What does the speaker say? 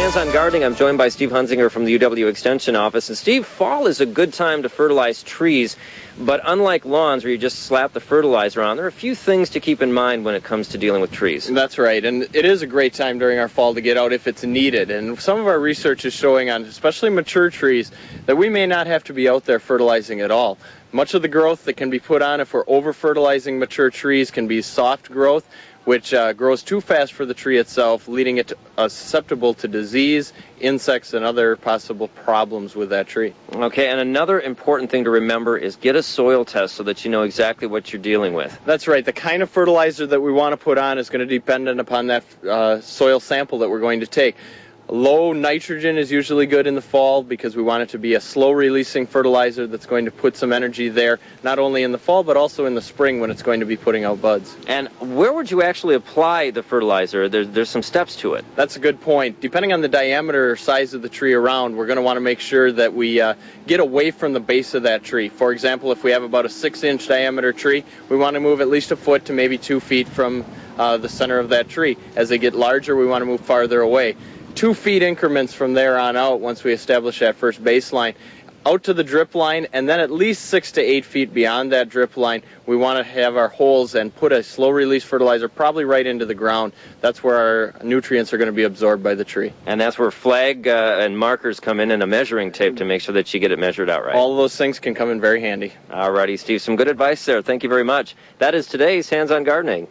Hands-On Gardening. I'm joined by Steve Hunzinger from the UW Extension Office. And Steve, fall is a good time to fertilize trees, but unlike lawns where you just slap the fertilizer on, there are a few things to keep in mind when it comes to dealing with trees. That's right, and it is a great time during our fall to get out if it's needed. And some of our research is showing on especially mature trees that we may not have to be out there fertilizing at all. Much of the growth that can be put on if we're over-fertilizing mature trees can be soft growth, which grows too fast for the tree itself, leading it susceptible to disease, insects, and other possible problems with that tree. Okay, and another important thing to remember is get a soil test so that you know exactly what you're dealing with. That's right. The kind of fertilizer that we want to put on is going to depend upon that soil sample that we're going to take. Low nitrogen is usually good in the fall because we want it to be a slow-releasing fertilizer that's going to put some energy there, not only in the fall but also in the spring when it's going to be putting out buds. And where would you actually apply the fertilizer? There's some steps to it. That's a good point. Depending on the diameter or size of the tree around, we're going to want to make sure that we get away from the base of that tree. For example, if we have about a 6-inch diameter tree, we want to move at least a foot to maybe 2 feet from the center of that tree. As they get larger, we want to move farther away. 2 feet increments from there on out once we establish that first baseline. Out to the drip line, and then at least 6 to 8 feet beyond that drip line, we want to have our holes and put a slow-release fertilizer probably right into the ground. That's where our nutrients are going to be absorbed by the tree. And that's where flag and markers come in and a measuring tape to make sure that you get it measured out right. All of those things can come in very handy. All righty, Steve. Some good advice there. Thank you very much. That is today's Hands-On Gardening.